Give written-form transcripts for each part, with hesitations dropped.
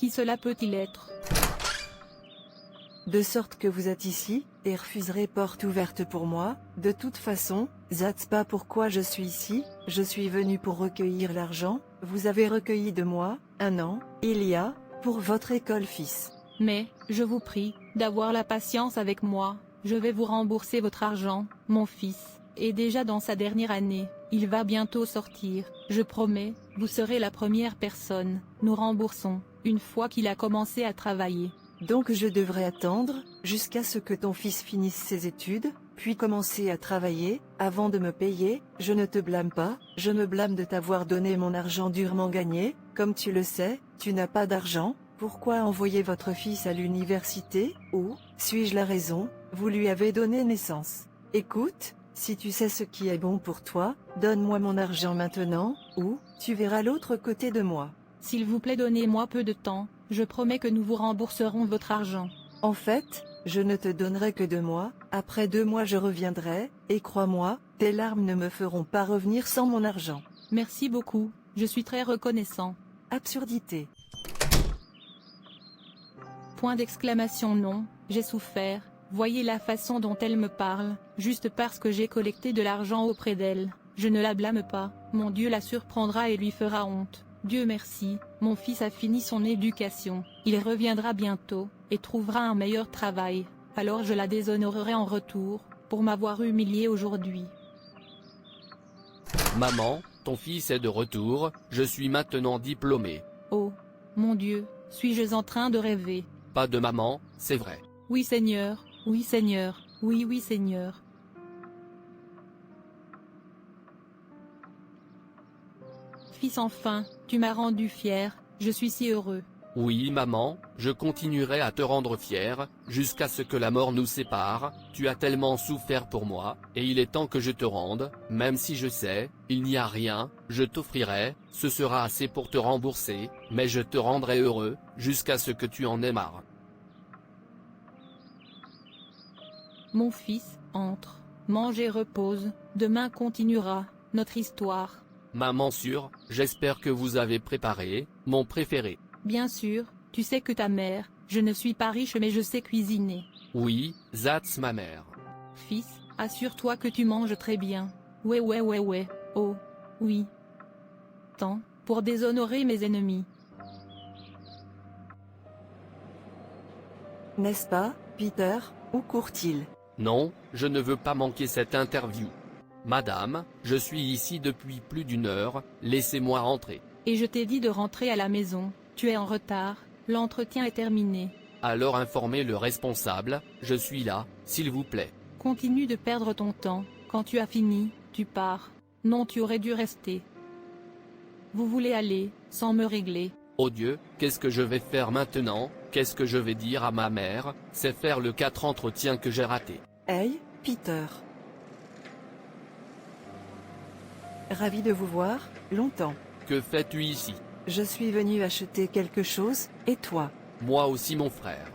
Qui cela peut-il être? De sorte que vous êtes ici, et refuserez porte ouverte pour moi. De toute façon, that's pas pourquoi je suis ici, je suis venu pour recueillir l'argent. Vous avez recueilli de moi, 1 an, il y a, pour votre école fils. Mais, je vous prie, d'avoir la patience avec moi, je vais vous rembourser votre argent, mon fils, est déjà dans sa dernière année, il va bientôt sortir, je promets, vous serez la première personne, nous remboursons, une fois qu'il a commencé à travailler. Donc je devrais attendre, jusqu'à ce que ton fils finisse ses études, puis commencer à travailler, avant de me payer. Je ne te blâme pas, je me blâme de t'avoir donné mon argent durement gagné. Comme tu le sais, tu n'as pas d'argent. Pourquoi envoyer votre fils à l'université? Ou, suis-je la raison, vous lui avez donné naissance? Écoute, si tu sais ce qui est bon pour toi, donne-moi mon argent maintenant, ou, tu verras l'autre côté de moi. S'il vous plaît, donnez-moi peu de temps, je promets que nous vous rembourserons votre argent. En fait, je ne te donnerai que 2 mois, après 2 mois je reviendrai, et crois-moi, tes larmes ne me feront pas revenir sans mon argent. Merci beaucoup, je suis très reconnaissant. Absurdité. Point d'exclamation non, j'ai souffert, voyez la façon dont elle me parle, juste parce que j'ai collecté de l'argent auprès d'elle, je ne la blâme pas, mon Dieu la surprendra et lui fera honte. Dieu merci, mon fils a fini son éducation, il reviendra bientôt, et trouvera un meilleur travail, alors je la déshonorerai en retour, pour m'avoir humilié aujourd'hui. Maman, ton fils est de retour, je suis maintenant diplômé. Oh, mon Dieu, suis-je en train de rêver? Pas de maman, c'est vrai. Oui Seigneur, oui Seigneur, oui oui Seigneur. Fils enfin, tu m'as rendu fier, je suis si heureux. Oui maman, je continuerai à te rendre fier, jusqu'à ce que la mort nous sépare. Tu as tellement souffert pour moi, et il est temps que je te rende, même si je sais, il n'y a rien, je t'offrirai, ce sera assez pour te rembourser, mais je te rendrai heureux, jusqu'à ce que tu en aies marre. Mon fils, entre, mange et repose, demain continuera, notre histoire. Maman sûre, j'espère que vous avez préparé, mon préféré. Bien sûr, tu sais que ta mère, je ne suis pas riche mais je sais cuisiner. Oui, that's ma mère. Fils, assure-toi que tu manges très bien. Ouais, oh, oui. Tant, pour déshonorer mes ennemis. N'est-ce pas, Peter, où court-il? Non, je ne veux pas manquer cette interview. Madame, je suis ici depuis plus d'1 heure, laissez-moi rentrer. Et je t'ai dit de rentrer à la maison, tu es en retard, l'entretien est terminé. Alors informez le responsable, je suis là, s'il vous plaît. Continue de perdre ton temps, quand tu as fini, tu pars. Non, tu aurais dû rester. Vous voulez aller, sans me régler. Oh Dieu, qu'est-ce que je vais faire maintenant? Qu'est-ce que je vais dire à ma mère? C'est faire le 4 entretiens que j'ai raté. Hey, Peter. Ravi de vous voir, longtemps. Que fais-tu ici? Je suis venu acheter quelque chose, et toi? Moi aussi mon frère.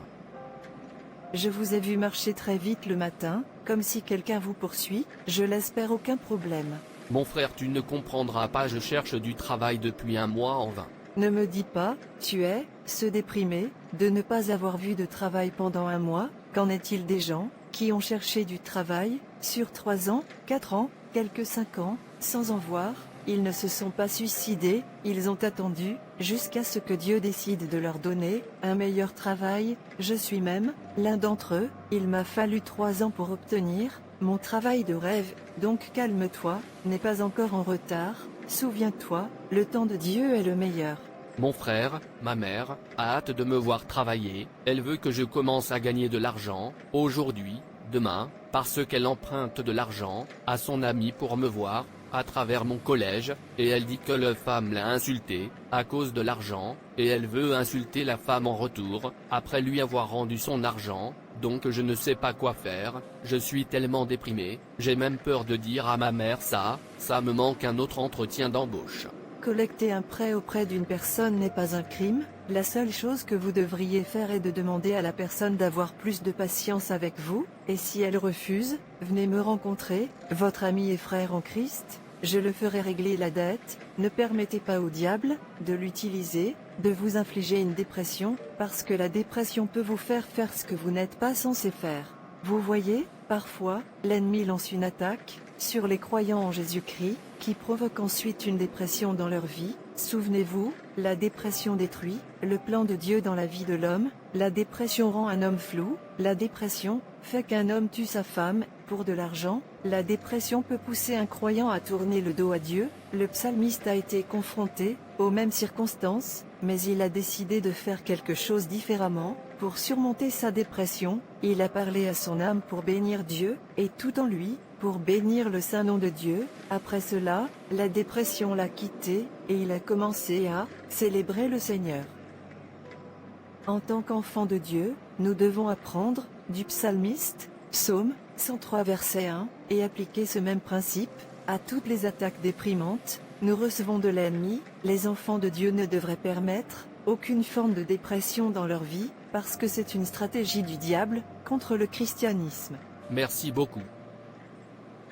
Je vous ai vu marcher très vite le matin, comme si quelqu'un vous poursuit, je l'espère aucun problème. Mon frère, tu ne comprendras pas, je cherche du travail depuis 1 mois en vain. Ne me dis pas, tu es, se déprimer, de ne pas avoir vu de travail pendant 1 mois. Qu'en est-il des gens, qui ont cherché du travail, sur 3 ans, 4 ans, quelques 5 ans, sans en voir? Ils ne se sont pas suicidés, ils ont attendu, jusqu'à ce que Dieu décide de leur donner un meilleur travail. Je suis même l'un d'entre eux, il m'a fallu 3 ans pour obtenir mon travail de rêve, donc calme-toi, n'es pas encore en retard, souviens-toi, le temps de Dieu est le meilleur. Mon frère, ma mère, a hâte de me voir travailler, elle veut que je commence à gagner de l'argent, aujourd'hui, demain, parce qu'elle emprunte de l'argent à son ami pour me voir, à travers mon collège, et elle dit que la femme l'a insultée, à cause de l'argent, et elle veut insulter la femme en retour, après lui avoir rendu son argent, donc je ne sais pas quoi faire, je suis tellement déprimé, j'ai même peur de dire à ma mère ça me manque un autre entretien d'embauche. Collecter un prêt auprès d'une personne n'est pas un crime, la seule chose que vous devriez faire est de demander à la personne d'avoir plus de patience avec vous, et si elle refuse, venez me rencontrer, votre ami et frère en Christ. je le ferai régler la dette. Ne permettez pas au diable de l'utiliser, de vous infliger une dépression, parce que la dépression peut vous faire faire ce que vous n'êtes pas censé faire. Vous voyez, parfois, l'ennemi lance une attaque sur les croyants en Jésus-Christ, qui provoque ensuite une dépression dans leur vie. Souvenez-vous, la dépression détruit le plan de Dieu dans la vie de l'homme, la dépression rend un homme flou, la dépression fait qu'un homme tue sa femme pour de l'argent, la dépression peut pousser un croyant à tourner le dos à Dieu. Le psalmiste a été confronté aux mêmes circonstances, mais il a décidé de faire quelque chose différemment. Pour surmonter sa dépression, il a parlé à son âme pour bénir Dieu, et tout en lui, pour bénir le saint nom de Dieu. Après cela, la dépression l'a quitté, et il a commencé à célébrer le Seigneur. En tant qu'enfant de Dieu, nous devons apprendre du psalmiste, Psaume 103 verset 1, et appliquer ce même principe à toutes les attaques déprimantes nous recevons de l'ennemi. Les enfants de Dieu ne devraient permettre aucune forme de dépression dans leur vie, parce que c'est une stratégie du diable contre le christianisme. Merci beaucoup.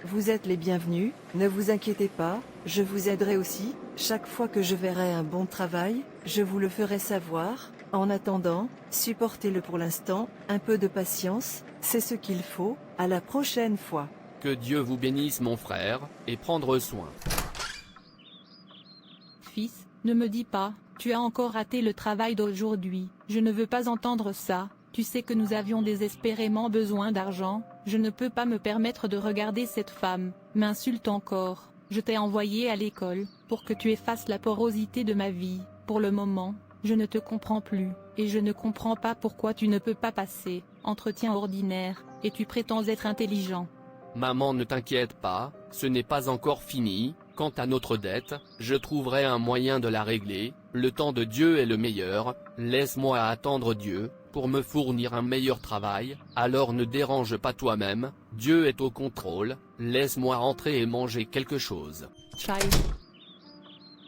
Vous êtes les bienvenus, ne vous inquiétez pas, je vous aiderai aussi. Chaque fois que je verrai un bon travail, je vous le ferai savoir. En attendant, supportez-le pour l'instant, un peu de patience, c'est ce qu'il faut. À la prochaine fois. Que Dieu vous bénisse mon frère, et prendre soin. Fils, ne me dis pas, tu as encore raté le travail d'aujourd'hui. Je ne veux pas entendre ça. Tu sais que nous avions désespérément besoin d'argent. Je ne peux pas me permettre de regarder cette femme m'insulte encore. Je t'ai envoyé à l'école pour que tu effaces la porosité de ma vie. Pour le moment, je ne te comprends plus, et je ne comprends pas pourquoi tu ne peux pas passer entretien ordinaire, et tu prétends être intelligent. Maman, ne t'inquiète pas, ce n'est pas encore fini. Quant à notre dette, je trouverai un moyen de la régler. Le temps de Dieu est le meilleur. Laisse-moi attendre Dieu pour me fournir un meilleur travail. Alors ne dérange pas toi-même, Dieu est au contrôle. Laisse-moi rentrer et manger quelque chose. Child.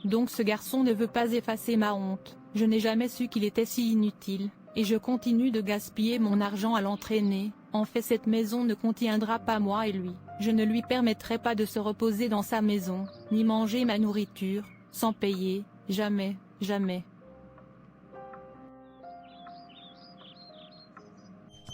Donc ce garçon ne veut pas effacer ma honte. Je n'ai jamais su qu'il était si inutile, et je continue de gaspiller mon argent à l'entraîner. En fait, cette maison ne contiendra pas moi et lui. Je ne lui permettrai pas de se reposer dans sa maison, ni manger ma nourriture, sans payer, jamais, jamais.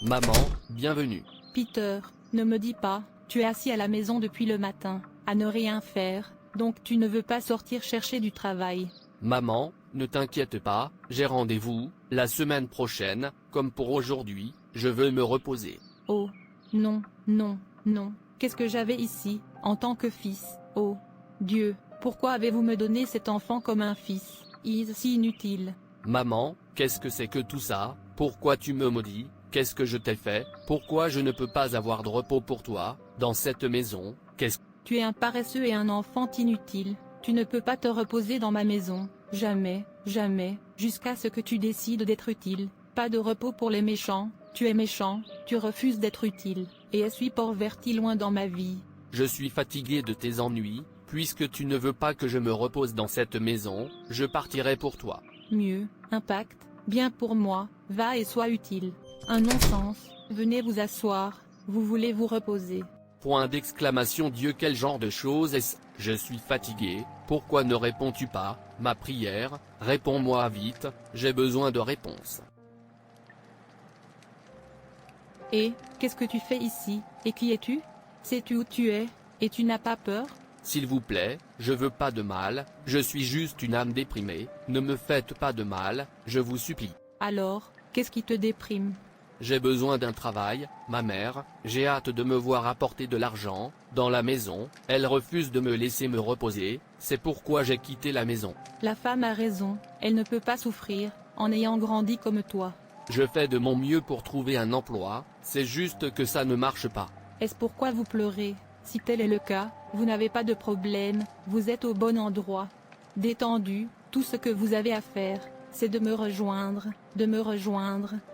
Maman, bienvenue. Peter, ne me dis pas, tu es assis à la maison depuis le matin, à ne rien faire, donc tu ne veux pas sortir chercher du travail. Maman, ne t'inquiète pas, j'ai rendez-vous la semaine prochaine. Comme pour aujourd'hui, je veux me reposer. Oh, non, non, non, qu'est-ce que j'avais ici, en tant que fils? Oh, Dieu, pourquoi avez-vous me donné cet enfant comme un fils? Il est si inutile. Maman, qu'est-ce que c'est que tout ça? Pourquoi tu me maudis? Qu'est-ce que je t'ai fait? Pourquoi je ne peux pas avoir de repos pour toi, dans cette maison? Tu es un paresseux et un enfant inutile. Tu ne peux pas te reposer dans ma maison, jamais, jamais, jusqu'à ce que tu décides d'être utile. Pas de repos pour les méchants, tu es méchant, tu refuses d'être utile, et essuie Porverti loin dans ma vie. Je suis fatigué de tes ennuis, puisque tu ne veux pas que je me repose dans cette maison, je partirai pour toi. Mieux, un pacte, bien pour moi, va et sois utile. Un non-sens, venez vous asseoir, vous voulez vous reposer. Point d'exclamation Dieu, quel genre de chose est-ce? Je suis fatigué, pourquoi ne réponds-tu pas, ma prière? Réponds-moi vite, j'ai besoin de réponses. Et, qu'est-ce que tu fais ici, et qui es-tu? Sais-tu où tu es, et tu n'as pas peur? S'il vous plaît, je veux pas de mal, je suis juste une âme déprimée, ne me faites pas de mal, je vous supplie. Alors, qu'est-ce qui te déprime? J'ai besoin d'un travail, ma mère, j'ai hâte de me voir apporter de l'argent, dans la maison, elle refuse de me laisser me reposer, c'est pourquoi j'ai quitté la maison. La femme a raison, elle ne peut pas souffrir, en ayant grandi comme toi. Je fais de mon mieux pour trouver un emploi, c'est juste que ça ne marche pas. Est-ce pourquoi vous pleurez? Si tel est le cas, vous n'avez pas de problème, vous êtes au bon endroit. Détendu, tout ce que vous avez à faire, c'est de me rejoindre,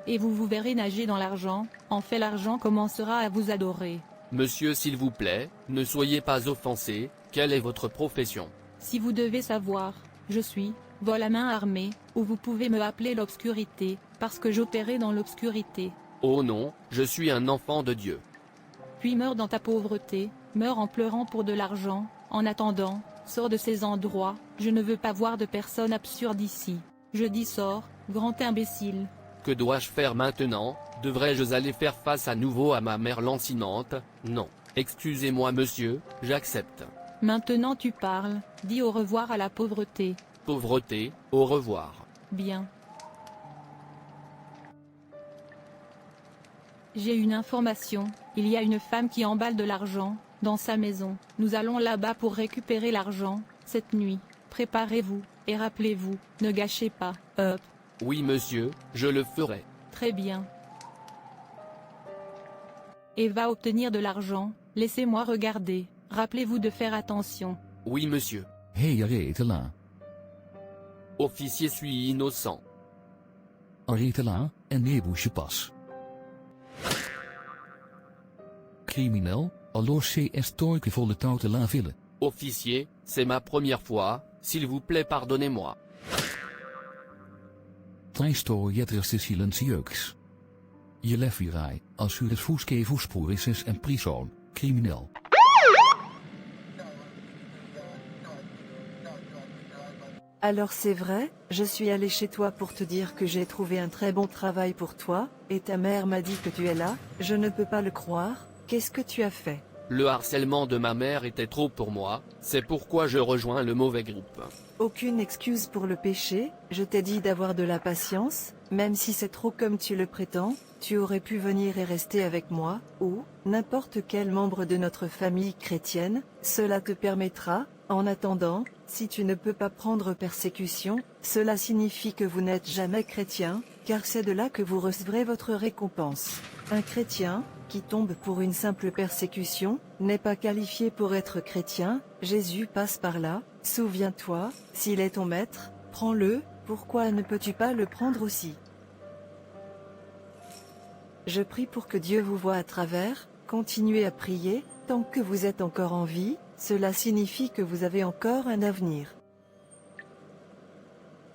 et vous verrez nager dans l'argent. En fait, l'argent commencera à vous adorer. Monsieur, s'il vous plaît, ne soyez pas offensé, quelle est votre profession? Si vous devez savoir, je suis vol à main armée, ou vous pouvez me appeler l'obscurité, parce que j'opérais dans l'obscurité. Oh non, je suis un enfant de Dieu. Puis meurs dans ta pauvreté, meurs en pleurant pour de l'argent, En attendant, sors de ces endroits, je ne veux pas voir de personnes absurdes ici. Je dis sors, grand imbécile. Que dois-je faire maintenant? Devrais-je aller faire face à nouveau à ma mère lancinante? Non. Excusez-moi monsieur, j'accepte. Maintenant tu parles, dis au revoir à la pauvreté. Pauvreté, au revoir. Bien. J'ai une information, il y a une femme qui emballe de l'argent, dans sa maison. Nous allons là-bas pour récupérer l'argent, cette nuit. Préparez-vous, et rappelez-vous, ne gâchez pas, hop. Oui monsieur, je le ferai. Très bien. Et va obtenir de l'argent, laissez-moi regarder, rappelez-vous de faire attention. Oui monsieur. Hé Aretela. Officier suis innocent. Aretela, en nebuusje pas. Crimineel, alors CS toike volle touwte la ville. Officier, c'est ma première fois, s'il vous plaît pardonnez-moi. Trijsto jetters de silencieux. Je levirai, als u het voeske voespoor is en prison, crimineel. Alors c'est vrai, je suis allé chez toi pour te dire que j'ai trouvé un très bon travail pour toi, et ta mère m'a dit que tu es là, je ne peux pas le croire, qu'est-ce que tu as fait? Le harcèlement de ma mère était trop pour moi, c'est pourquoi je rejoins le mauvais groupe. Aucune excuse pour le péché, je t'ai dit d'avoir de la patience, même si c'est trop comme tu le prétends, tu aurais pu venir et rester avec moi, ou n'importe quel membre de notre famille chrétienne, cela te permettra, en attendant, si tu ne peux pas prendre persécution, cela signifie que vous n'êtes jamais chrétien, car c'est de là que vous recevrez votre récompense. Un chrétien, qui tombe pour une simple persécution, n'est pas qualifié pour être chrétien, Jésus passe par là, souviens-toi, s'il est ton maître, prends-le, pourquoi ne peux-tu pas le prendre aussi? Je prie pour que Dieu vous voie à travers, continuez à prier, tant que vous êtes encore en vie, cela signifie que vous avez encore un avenir.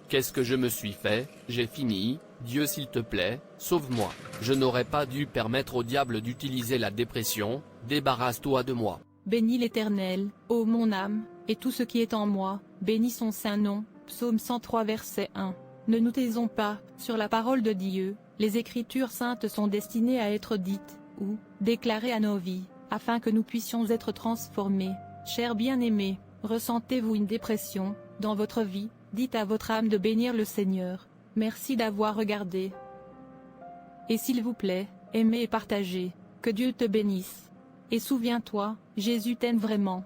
Qu'est-ce que je me suis fait? J'ai fini, Dieu s'il te plaît, sauve-moi. Je n'aurais pas dû permettre au diable d'utiliser la dépression, débarrasse-toi de moi. Bénis l'Éternel, ô mon âme, et tout ce qui est en moi, bénis son saint nom. Psaume 103 verset 1. Ne nous taisons pas, sur la parole de Dieu, les Écritures saintes sont destinées à être dites, ou, déclarées à nos vies, afin que nous puissions être transformés. Chers bien-aimés, ressentez-vous une dépression, dans votre vie, dites à votre âme de bénir le Seigneur. Merci d'avoir regardé. Et s'il vous plaît, aimez et partagez. Que Dieu te bénisse. Et souviens-toi, Jésus t'aime vraiment.